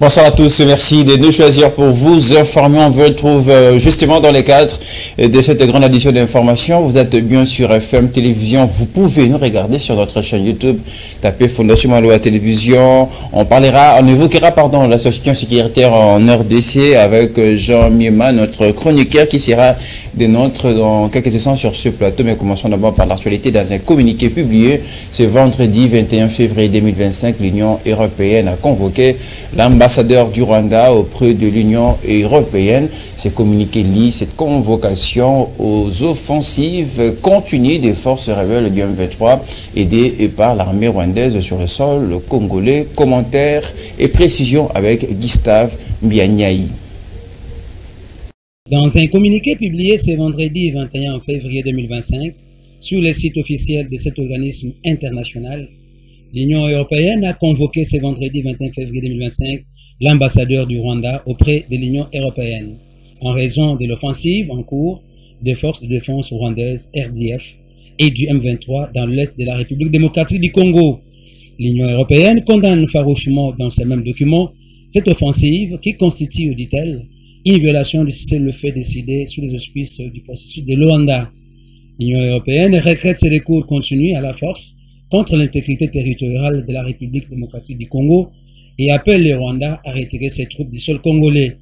Bonsoir à tous, merci de nous choisir pour vous informer. On vous retrouve justement dans les cadres de cette grande édition d'information. Vous êtes bien sur FM Télévision. Vous pouvez nous regarder sur notre chaîne YouTube. Tapez Fondation Maloa Télévision. On évoquera l'association sécuritaire en RDC avec Jean Miema, notre chroniqueur qui sera des nôtres dans quelques instants sur ce plateau. Mais commençons d'abord par l'actualité. Dans un communiqué publié ce vendredi 21 février 2025, l'Union européenne a convoqué l'ambassadeur du Rwanda auprès de l'Union européenne. Ce communiqué lie cette convocation aux offensives continues des forces rebelles du M23 aidées par l'armée rwandaise sur le sol congolais. Commentaires et précisions avec Gustave Mbianyai. Dans un communiqué publié ce vendredi 21 février 2025 sur le site officiel de cet organisme international, l'Union européenne a convoqué ce vendredi 21 février 2025 l'ambassadeur du Rwanda auprès de l'Union européenne en raison de l'offensive en cours des forces de défense rwandaises RDF et du M23 dans l'est de la République démocratique du Congo. L'Union européenne condamne farouchement dans ce même document cette offensive qui constitue, dit-elle, une violation du cessez-le-feu décidé sous les auspices du processus de Luanda. L'Union européenne regrette ces recours continus à la force contre l'intégrité territoriale de la République démocratique du Congo et appelle le Rwanda à retirer ses troupes du sol congolais.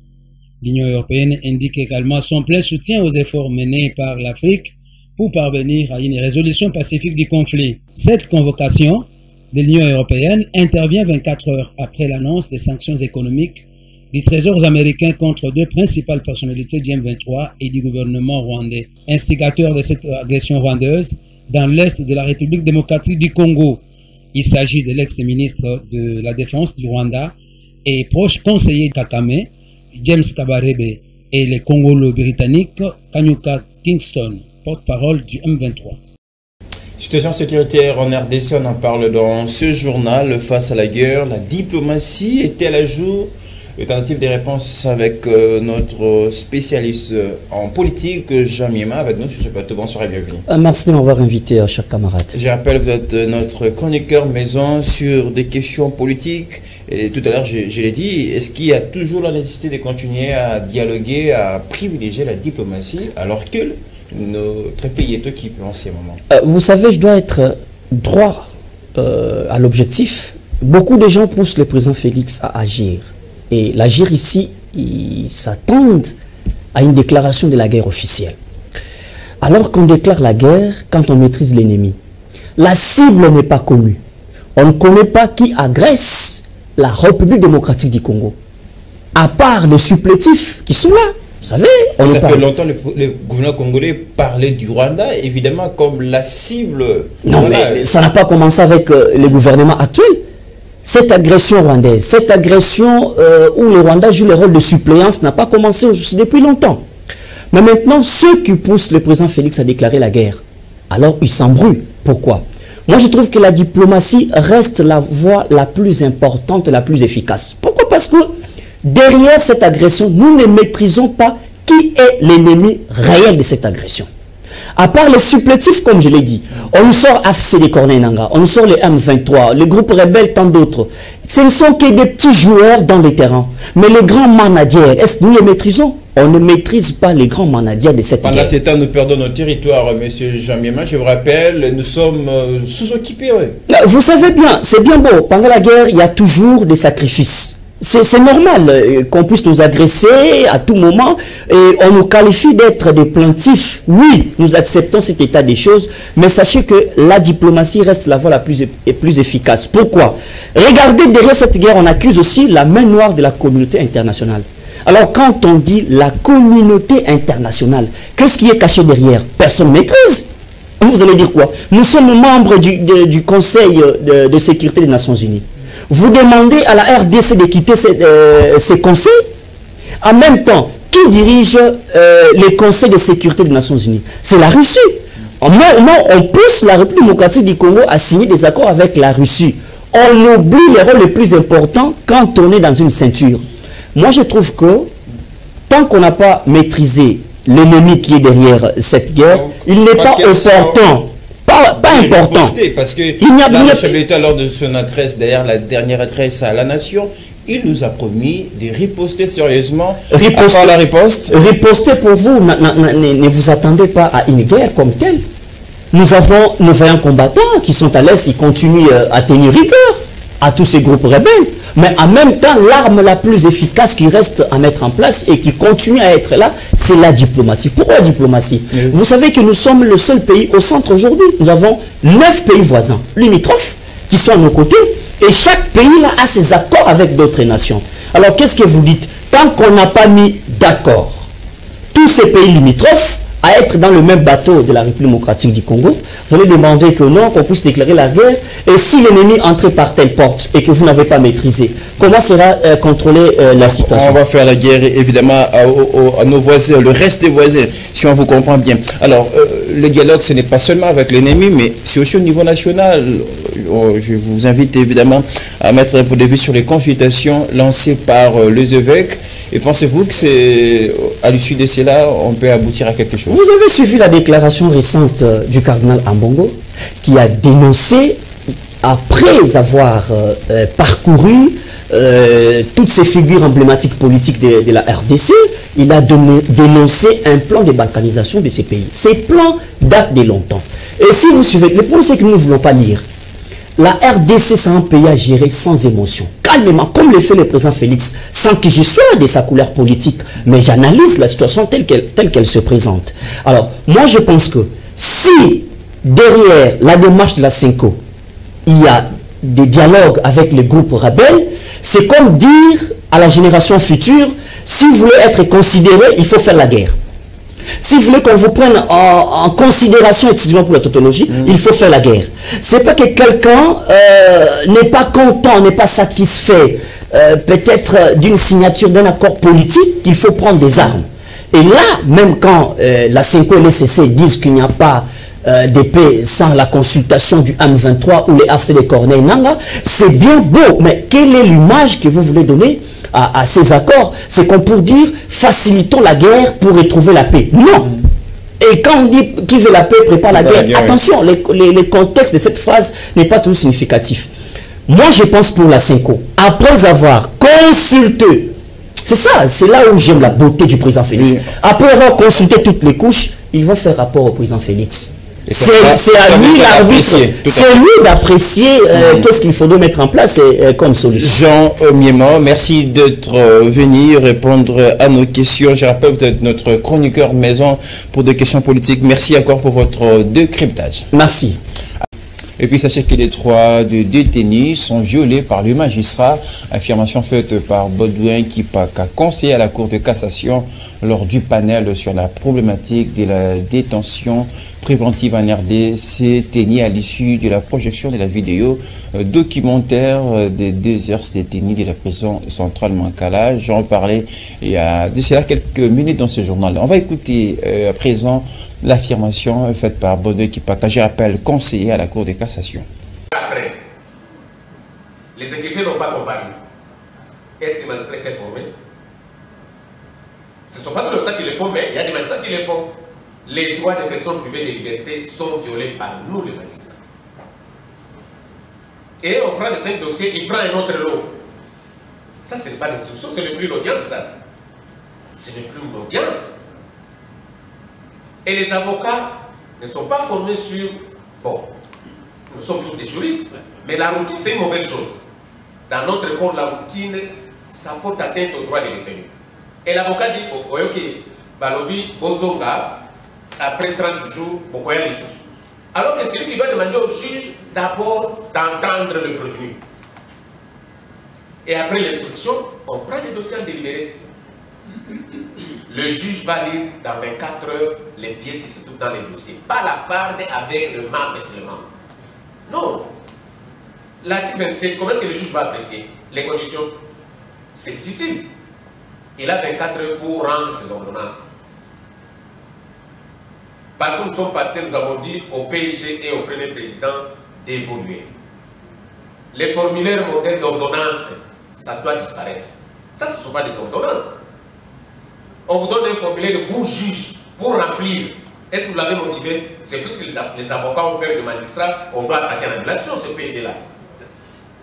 L'Union européenne indique également son plein soutien aux efforts menés par l'Afrique pour parvenir à une résolution pacifique du conflit. Cette convocation de l'Union européenne intervient 24 heures après l'annonce des sanctions économiques du Trésor américain contre deux principales personnalités du M23 et du gouvernement rwandais, instigateurs de cette agression rwandaise dans l'est de la République démocratique du Congo. Il s'agit de l'ex-ministre de la Défense du Rwanda et proche conseiller Kakame, James Kabarebe, et le Congolo-britannique Kanyuka Kingston, porte-parole du M23. Situation sécuritaire en RDC, on en parle dans ce journal. Face à la guerre, la diplomatie est-elle à jour? Tentative de réponse avec notre spécialiste en politique, Jean Miema, avec nous sur ce plateau. Bonsoir et bienvenue. Merci de m'avoir invité, chers camarades. Je rappelle, vous êtes notre chroniqueur maison sur des questions politiques. Et tout à l'heure, je l'ai dit, est-ce qu'il y a toujours la nécessité de continuer à dialoguer, à privilégier la diplomatie, alors que notre pays est occupé en ces moments? Vous savez, je dois être droit à l'objectif. Beaucoup de gens poussent le président Félix à agir. Et l'agir ici, ils s'attendent à une déclaration de la guerre officielle. Alors qu'on déclare la guerre quand on maîtrise l'ennemi. La cible n'est pas connue. On ne connaît pas qui agresse la République démocratique du Congo. À part les supplétifs qui sont là. Vous savez, ça fait longtemps que le gouvernement congolais parlait du Rwanda, évidemment, comme la cible. Non, mais ça n'a pas commencé avec le gouvernement actuel. Cette agression rwandaise, cette agression où le Rwanda joue le rôle de suppléance n'a pas commencé depuis longtemps. Mais maintenant, ceux qui poussent le président Félix à déclarer la guerre, alors ils s'embrouillent. Pourquoi? Moi, je trouve que la diplomatie reste la voie la plus importante, la plus efficace. Pourquoi? Parce que derrière cette agression, nous ne maîtrisons pas qui est l'ennemi réel de cette agression. À part les supplétifs, comme je l'ai dit, on nous sort AFC des Corneilles Nangaa, on nous sort les M23, les groupes rebelles, tant d'autres. Ce ne sont que des petits joueurs dans les terrains. Mais les grands managers, est-ce que nous les maîtrisons? On ne maîtrise pas les grands managers de cette guerre. Pendant ces temps, nous perdons nos territoires, M. Jean Miema, je vous rappelle, nous sommes sous-occupés. Oui. Vous savez bien, c'est bien beau. Pendant la guerre, il y a toujours des sacrifices. C'est normal qu'on puisse nous agresser à tout moment et on nous qualifie d'être des plaintifs. Oui, nous acceptons cet état des choses, mais sachez que la diplomatie reste la voie la plus efficace. Pourquoi? Regardez, derrière cette guerre, on accuse aussi la main noire de la communauté internationale. Alors quand on dit la communauté internationale, qu'est-ce qui est caché derrière? Personne ne maîtrise. Vous allez dire quoi? Nous sommes membres du Conseil de sécurité des Nations Unies. Vous demandez à la RDC de quitter ces conseils. En même temps, qui dirige les conseils de sécurité des Nations Unies? C'est la Russie. On pousse la République démocratique du Congo à signer des accords avec la Russie. On oublie les rôles les plus importants quand on est dans une ceinture. Moi, je trouve que tant qu'on n'a pas maîtrisé l'ennemi qui est derrière cette guerre, il n'est pas opportun. pas important. Parce que la chef de l'État, lors de son adresse, d'ailleurs la dernière adresse à la nation, il nous a promis de riposter sérieusement. Riposter, la riposte. Riposter pour vous, ne vous attendez pas à une guerre comme telle. Nous avons nos vaillants combattants qui sont à l'Est, ils continuent à tenir rigueur à tous ces groupes rebelles. Mais en même temps, l'arme la plus efficace qui reste à mettre en place et qui continue à être là, c'est la diplomatie. Pourquoi la diplomatie? Vous savez que nous sommes le seul pays au centre aujourd'hui. Nous avons 9 pays voisins, limitrophes, qui sont à nos côtés. Et chaque pays là a ses accords avec d'autres nations. Alors qu'est-ce que vous dites? Tant qu'on n'a pas mis d'accord tous ces pays limitrophes à être dans le même bateau de la République démocratique du Congo, vous allez demander que non, qu'on puisse déclarer la guerre. Et si l'ennemi entre par telle porte et que vous n'avez pas maîtrisé, comment sera contrôlée la situation? On va faire la guerre évidemment à nos voisins, le reste des voisins, si on vous comprend bien. Alors, le dialogue, ce n'est pas seulement avec l'ennemi, mais c'est aussi au niveau national. Je vous invite évidemment à mettre un peu de vue sur les consultations lancées par les évêques. Et pensez-vous que c'est à l'issue de cela, on peut aboutir à quelque chose? Vous avez suivi la déclaration récente du cardinal Ambongo qui a dénoncé, après avoir parcouru toutes ces figures emblématiques politiques de la RDC, il a dénoncé un plan de balkanisation de ces pays. Ces plans datent de longtemps. Et si vous suivez, le problème c'est que nous ne voulons pas lire. La RDC, c'est un pays à gérer sans émotion, calmement, comme le fait le président Félix, sans que je sois de sa couleur politique, mais j'analyse la situation telle qu'elle se présente. Alors, moi je pense que si derrière la démarche de la CENCO, il y a des dialogues avec les groupes rebelles, c'est comme dire à la génération future, si vous voulez être considéré, il faut faire la guerre. Si vous voulez qu'on vous prenne en considération, excusez-moi pour la tautologie, il faut faire la guerre. C'est pas que quelqu'un n'est pas content, n'est pas satisfait, peut-être d'une signature d'un accord politique, qu'il faut prendre des armes. Et là, même quand la CENCO et les CC disent qu'il n'y a pas de paix sans la consultation du AM23 ou les AFC de Corneille Nanga, c'est bien beau, mais quelle est l'image que vous voulez donner à ces accords? C'est qu'on peut dire facilitons la guerre pour retrouver la paix. Non. Et quand on dit qui veut la paix prépare la guerre, attention, les contextes de cette phrase n'est pas tout significatif. Moi je pense pour la CENCO, après avoir consulté, c'est ça, c'est là où j'aime la beauté du président Félix. Après avoir consulté toutes les couches, ils vont faire rapport au président Félix. C'est à lui l'arbitre, c'est lui d'apprécier qu'est-ce qu'il faudrait mettre en place comme solution. Jean Miema, merci d'être venu répondre à nos questions. Je rappelle que vous êtes notre chroniqueur maison pour des questions politiques. Merci encore pour votre décryptage. Merci. Et puis sachez que les 3 détenus sont violés par le magistrat, affirmation faite par Baudouin Kipaka, conseiller à la Cour de cassation lors du panel sur la problématique de la détention préventive en RDC, tenue à l'issue de la projection de la vidéo documentaire des 2 heures détenus de la prison centrale Mankala. J'en parlais il y a de cela quelques minutes dans ce journal. On va écouter à présent l'affirmation faite par Baudouin Kipaka, je rappelle, conseiller à la Cour de cassation. Après, les inquiétés n'ont pas comparu. Est-ce que les magistrats étaient formés? Ce ne sont pas tous les magistrats qui les font, mais il y a des magistrats qui les font. Les droits des personnes privées de liberté sont violés par nous, les magistrats. Et on prend les 5 dossiers, il prend un autre lot. Ça, ce n'est pas l'instruction, ce n'est plus l'audience, ça. Ce n'est plus une audience. Et les avocats ne sont pas formés sur... Bon, nous sommes tous des juristes, mais la routine, c'est une mauvaise chose. Dans notre corps, la routine, ça porte atteinte aux droits des détenus. Et l'avocat dit, ok, Balobi, Bozonga, après 30 jours, Bokoya les sous. Alors que c'est lui qui va demander au juge d'abord d'entendre le prévenu. Et après l'instruction, on prend les dossiers en délibéré. Le juge va lire dans 24 heures les pièces qui se trouvent dans les dossiers. Pas la farde avec le marque seulement. Non. L'article 27, comment est-ce que le juge va apprécier les conditions? C'est difficile. Il a 24 heures pour rendre ses ordonnances. Partout où nous sommes passés, nous avons dit au PSG et au premier président d'évoluer. Les formulaires modèles d'ordonnance, ça doit disparaître. Ça, ce ne sont pas des ordonnances. On vous donne un formulaire, vous juge, pour remplir. Est-ce que vous l'avez motivé? C'est plus que les avocats ont peur de magistrats, on doit attaquer en annulation ce PV-là.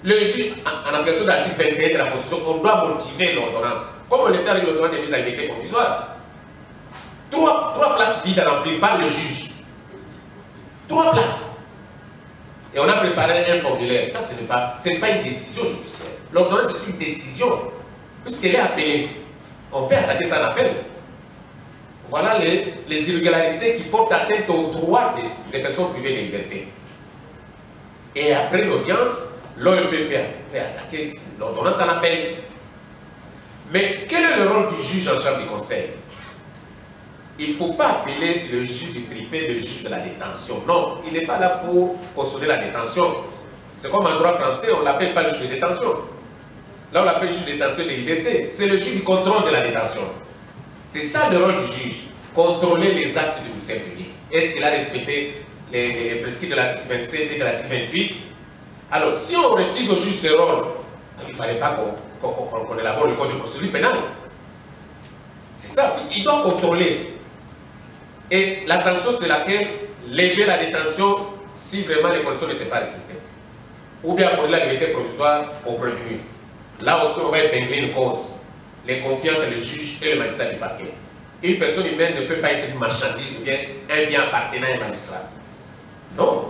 Le juge, en application de l'article 21 de la Constitution, on doit motiver l'ordonnance. Comme on le fait avec l'ordonnance de mise à liberté provisoire. Trois places vides à remplir par le juge. 3 places. Et on a préparé un formulaire. Ça, ce n'est pas une décision judiciaire. L'ordonnance, c'est une décision. Puisqu'elle est appelée. On peut attaquer ça en appel. Voilà les irrégularités qui portent atteinte aux droits des personnes privées de liberté. Et après l'audience, l'OEP peut attaquer l'ordonnance en appel. Mais quel est le rôle du juge en charge du conseil? Il ne faut pas appeler le juge du tripé le juge de la détention. Non, il n'est pas là pour cautionner la détention. C'est comme en droit français, on ne l'appelle pas le juge de détention. Là, on l'appelle juge de détention de liberté. C'est le juge du contrôle de la détention. C'est ça le rôle du juge. Contrôler les actes du ministère public. Est-ce qu'il a respecté les prescrits de l'article 27 et de l'article 28? Alors, si on refuse au juge ce rôle, il ne fallait pas qu'on élabore le code de procédure pénale. C'est ça, puisqu'il doit contrôler. Et la sanction, c'est laquelle? Lever la détention si vraiment les conditions n'étaient pas respectées. Ou bien accorder la liberté provisoire au prévenu. Là aussi, on va épingler une cause. Les confiants entre le juge et le magistrat du parquet. Une personne humaine ne peut pas être une marchandise ou bien un bien appartenant à un magistrat. Non.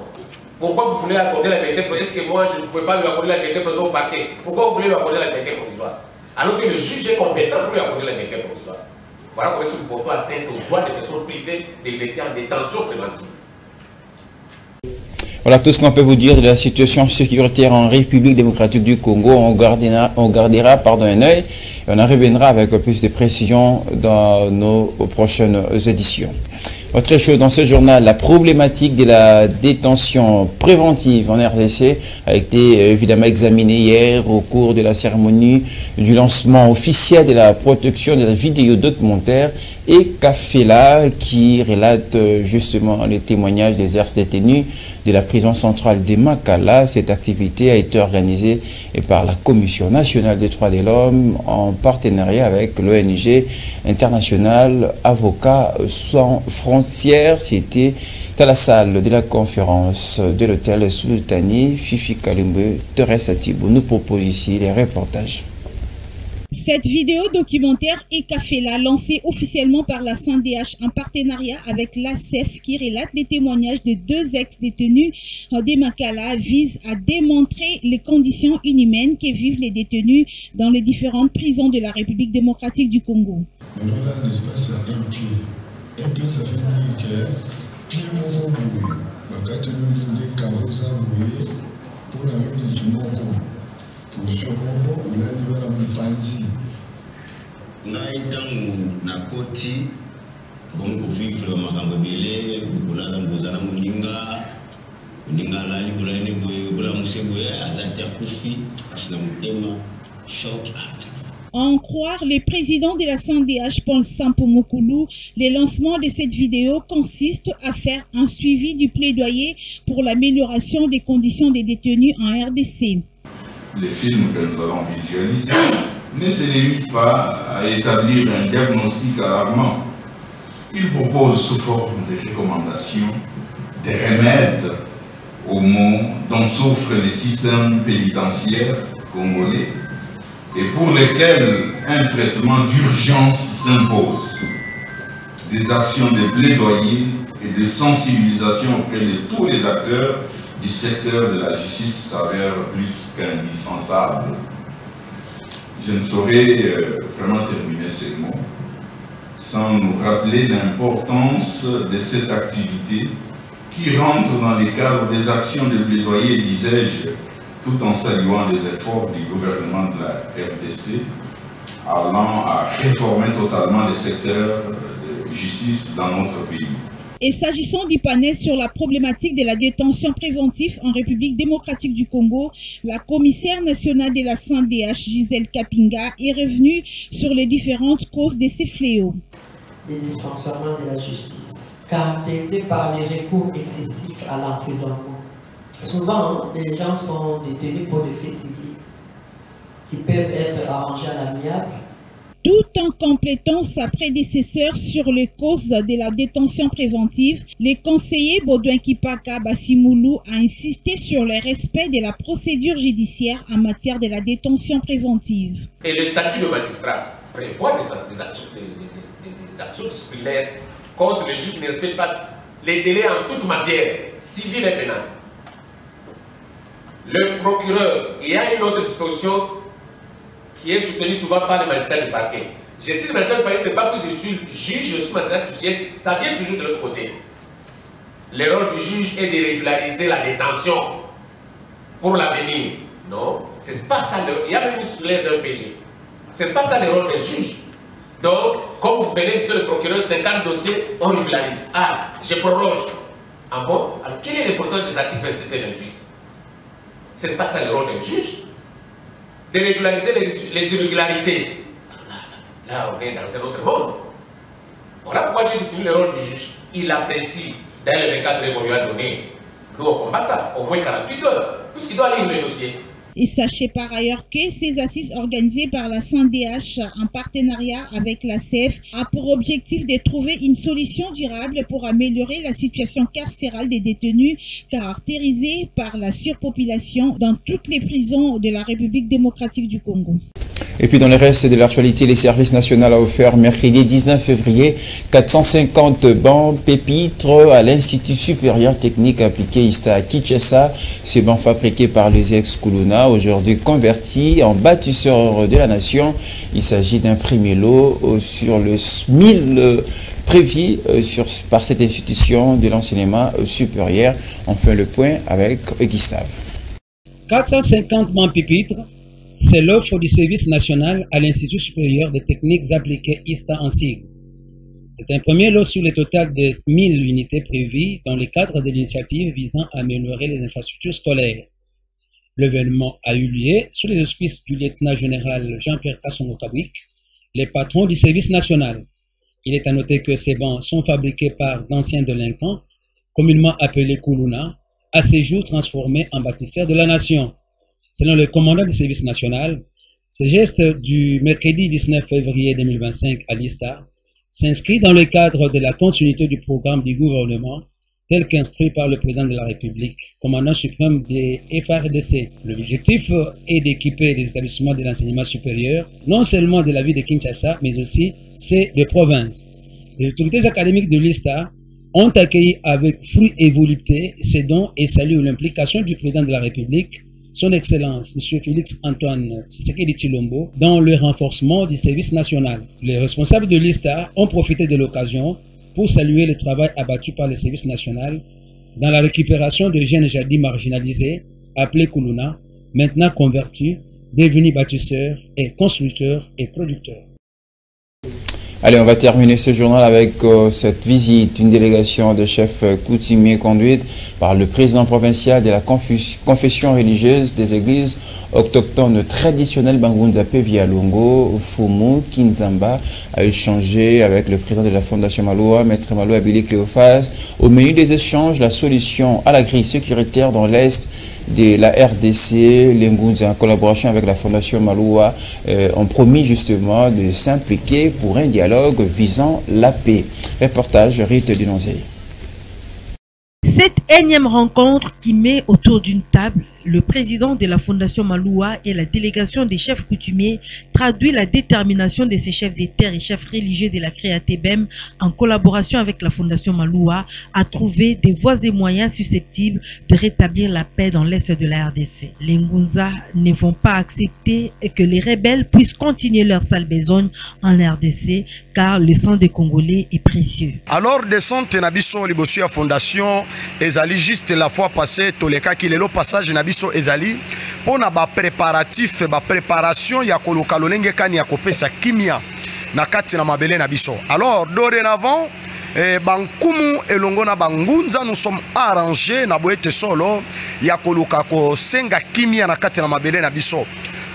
Pourquoi vous voulez accorder la liberté provisoire? Est-ce que moi, je ne pouvais pas lui accorder la liberté provisoire au parquet? Pourquoi vous voulez lui accorder la liberté provisoire? Alors que le juge est compétent pour lui accorder la liberté provisoire. Voilà comment nous portons atteinte aux droits des personnes privées de liberté en détention préventive. Voilà tout ce qu'on peut vous dire de la situation sécuritaire en République démocratique du Congo. On gardera un œil et on en reviendra avec plus de précisions dans nos prochaines éditions. Autre chose dans ce journal, la problématique de la détention préventive en RDC a été évidemment examinée hier au cours de la cérémonie du lancement officiel de la protection de la vidéo documentaire et Kafela qui relate justement les témoignages des ex-détenus de la prison centrale de Makala. Cette activité a été organisée par la Commission nationale des droits de l'homme en partenariat avec l'ONG internationale Avocats sans frontières. C'était à la salle de la conférence de l'hôtel Sultani. Fifi Kalimbe, Thérèse Atibou nous propose ici les reportages. Cette vidéo documentaire Ekafela, lancée officiellement par la CNDH en partenariat avec l'ACEF qui relate les témoignages de 2 ex-détenus de Makala, vise à démontrer les conditions inhumaines que vivent les détenus dans les différentes prisons de la République démocratique du Congo. Et puis ça veut dire que tout le monde pour la vie du monde, pour ce moment, on a la bandit. Na koti, bon pour vivre Makambele, Bula Mbozana Muninga, Muninga Lali Bula Negwe, Bula Musegwe, Azata Koufi, Aslamutema, choc. En croire le président de la CNDH, Paul Sampomokulu, le lancement de cette vidéo consiste à faire un suivi du plaidoyer pour l'amélioration des conditions des détenus en RDC. Les films que nous allons visualiser ne se limitent pas à établir un diagnostic alarmant. Ils proposent sous forme de recommandations des remèdes aux maux dont souffre le système pénitentiaire congolais et pour lesquels un traitement d'urgence s'impose. Des actions de plaidoyer et de sensibilisation auprès de tous les acteurs du secteur de la justice s'avèrent plus qu'indispensables. Je ne saurais vraiment terminer ces mots sans nous rappeler l'importance de cette activité qui rentre dans les cadres des actions de plaidoyer, disais-je, tout en saluant les efforts du gouvernement de la RDC allant à réformer totalement le secteur de justice dans notre pays. Et s'agissant du panel sur la problématique de la détention préventive en République démocratique du Congo, la commissaire nationale de la CNDH, Gisèle Kapinga, est revenue sur les différentes causes de ces fléaux. Les dysfonctionnements de la justice, caractérisés par les recours excessifs à l'emprisonnement. Souvent, les gens sont détenus pour des faits civils qui peuvent être arrangés à l'amiable. Tout en complétant sa prédécesseur sur les causes de la détention préventive, le conseiller Baudouin Kipaka Basimoulou a insisté sur le respect de la procédure judiciaire en matière de la détention préventive. Et le statut de magistrat prévoit des actions disciplinaires contre les juges qui ne respectent pas les délais en toute matière, civile et pénale. Le procureur, il y a une autre disposition qui est soutenue souvent par les magistrats du parquet. Je suis le magistrat du parquet, ce n'est pas que je suis juge, je suis magistrat du siège, ça vient toujours de l'autre côté. Le rôle du juge est de régulariser la détention pour l'avenir. Non, c'est pas ça. Il y a même une soulève d'un PG. C'est pas ça le rôle des juges. Donc, comme vous venez, monsieur le procureur, 50 dossiers, on régularise. Ah, je proroge. Ah bon? Alors, quel est l'importance des articles 27 et 28? Ce n'est pas ça le rôle d'un juge. De régulariser les irrégularités. Là, on est dans un autre monde. Voilà pourquoi j'ai défini le rôle du juge. Il apprécie, dans les 24 heures qu'on lui a donné. Nous, on combat ça, au moins 48 heures, puisqu'il doit lire le dossier. Et sachez par ailleurs que ces assises organisées par la CNDH en partenariat avec la CEF a pour objectif de trouver une solution durable pour améliorer la situation carcérale des détenus caractérisée par la surpopulation dans toutes les prisons de la République démocratique du Congo. Et puis dans le reste de l'actualité, les services nationaux a offert mercredi 19 février 450 bancs pépitres à l'Institut supérieur technique appliqué ISTA à Kinshasa. Ces bancs fabriqués par les ex-Kuluna, aujourd'hui convertis en bâtisseurs de la nation. Il s'agit d'un premier lot sur le 1000 prévu par cette institution de l'enseignement supérieur. On fait le point avec Gustave. 450 bancs pépitres. C'est l'offre du service national à l'Institut supérieur des techniques appliquées ISTA en sigle. C'est un premier lot sur le total de 1000 unités prévues dans le cadre de l'initiative visant à améliorer les infrastructures scolaires. L'événement a eu lieu sous les auspices du lieutenant-général Jean-Pierre Kassongo-Kabwik, les patrons du service national. Il est à noter que ces bancs sont fabriqués par d'anciens délinquants, communément appelés Kuluna, à ces jours transformés en bâtisseurs de la nation. Selon le commandant du service national, ce geste du mercredi 19 février 2025 à l'ISTA s'inscrit dans le cadre de la continuité du programme du gouvernement tel qu'instruit par le président de la République, commandant suprême des FARDC. L'objectif est d'équiper les établissements de l'enseignement supérieur, non seulement de la ville de Kinshasa, mais aussi ceux de province. Les autorités académiques de l'ISTA ont accueilli avec fruit et volupté ces dons et saluent l'implication du président de la République, Son Excellence, M. Félix Antoine Tshisekedi Tshilombo, dans le renforcement du service national. Les responsables de l'ISTA ont profité de l'occasion pour saluer le travail abattu par le service national dans la récupération de jeunes jadis marginalisés, appelés Kuluna, maintenant convertis, devenus bâtisseurs et constructeurs et producteurs. Allez, on va terminer ce journal avec cette visite, une délégation de chefs coutumiers conduite par le président provincial de la confession religieuse des églises autochtones traditionnelles Bangunza Pevia Longo, Fumu Kinzamba, a échangé avec le président de la Fondation Maloua, Maître Malo Abili Cléophas. Au menu des échanges, la solution à la crise sécuritaire dans l'Est de la RDC, les Ngunza, en collaboration avec la Fondation Maloua, ont promis justement de s'impliquer pour un dialogue visant la paix. Reportage Rite Dunonzé. Cette énième rencontre qui met autour d'une table le président de la Fondation Maloua et la délégation des chefs coutumiers traduit la détermination de ces chefs des terres et chefs religieux de la Créatébem en collaboration avec la Fondation Maloua à trouver des voies et moyens susceptibles de rétablir la paix dans l'est de la RDC. Les Ngunza ne vont pas accepter que les rebelles puissent continuer leur sale besogne en RDC car le sang des Congolais est précieux. Alors descente Nabiso Libosu à Fondation ezali juste la fois passée toleka qui le passage Nabiso ezali pour na ba préparatif ba préparation ya koluka lolenge kani ya kopesa kimia na kati na mabele na biso. Alors dorénavant bankumu elongo na bangunza nous sommes arrangés na boete solo ya koluka ko senga kimia na kati na mabele na biso.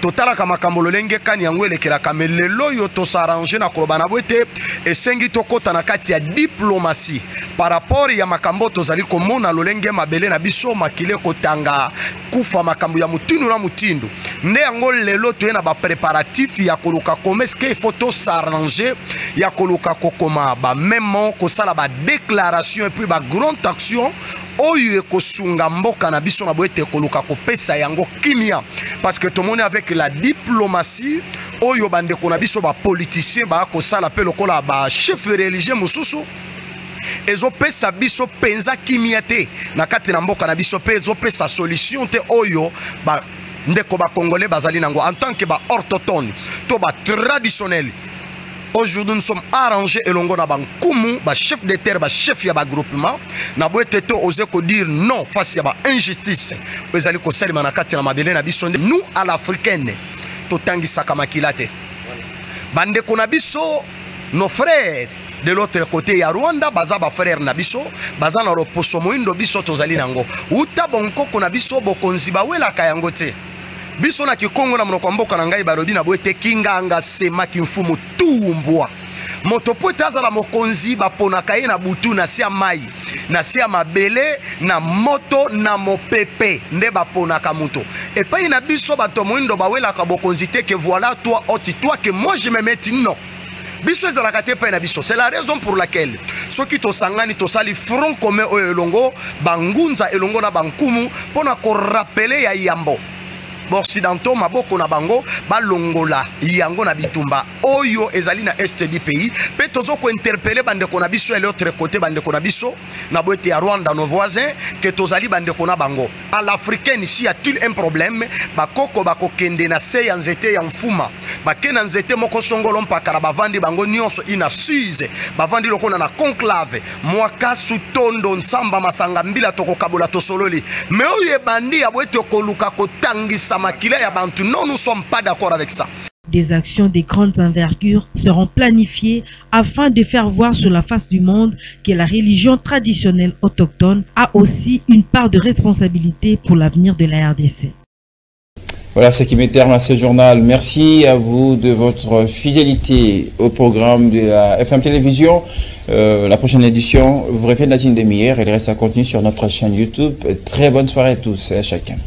totalaka makambo lolenge kani yango elekelaka me lelo yo tosarrange na koloba na bwete esengi tokota na kati ya diplomatie par rapport ya makambo tozali komona lolenge mabele na biso makile kotanga kufa makambo ya mutindu na mutindu nde yango lelo toye na ba préparatif ya koluka komeske il faut s'arranger ya koluka kokoma ba memo kosala ba déclaration et puis ba grande action oyo ekosunga mboka na biso na bwete koluka kopesa yango kimia parce que tout le monde avec la diplomatie oyo bande ko na biso ba politicien ba kosala pe lokola ba chef religieux mususu ezopesa biso penza kimia te na kati na mboka na biso pe ezopesa solution te oyo ba ndeko ba congolais bazali nango en tant que ba orthodoxe to ba traditionnel. Aujourd'hui, nous sommes arrangés et l'on a un chef de terre, un chef de groupement. Nous avons osé dire non face à l'injustice. Nous allons à l'africaine. Nos frères de l'autre côté, il y a Rwanda, bazaba frère Nabiso, bazana roposo moindo biso tozali nango. Uta bonko konabiso bokonziba wela kayangote. Biso na kikongo na monoko mboka na ngai barobi na boete kinganga sema kimfumu tumbwa moto poeta za la mokonzi baponaka ye na butu na sia mai na sia mabele na moto na mopepe nde baponaka moto et pas na biso bato moindo bawela ka bokonzi te que voilà toi toi que moi je me mette non biso ezalaka te pa na biso. C'est la raison pour laquelle ceux qui tosangani tosali front commun oyo elongo bangunza elongo na bankumu pona ko rappeler ya yambo Occidentaux maboko na bango balongola yango na bitumba oyo ezali na est du pays pe tozo ko interpeller bande ko na biso et l'autre côté bande ko na biso na boete ya Rwanda nos voisins que tozali bande ko na bango à l'africaine ici y a-t-il un problème bakoko bakokende na se ya nzete ya mfuma bakena nzete moko songolo mpaka bavandi bango nyonso ina suze bavandi lokona na conclave mwaka sutondo nsamba masanga mbila tokokabola tosololi mais oyo bandi ya boete koluka kotangisa non, nous ne sommes pas d'accord avec ça. Des actions de grande envergure seront planifiées afin de faire voir sur la face du monde que la religion traditionnelle autochtone a aussi une part de responsabilité pour l'avenir de la RDC. Voilà ce qui met terme à ce journal. Merci à vous de votre fidélité au programme de la FM Télévision. La prochaine édition vous refait dans une demi-heure. Elle reste à continuer sur notre chaîne YouTube. Très bonne soirée à tous et à chacun.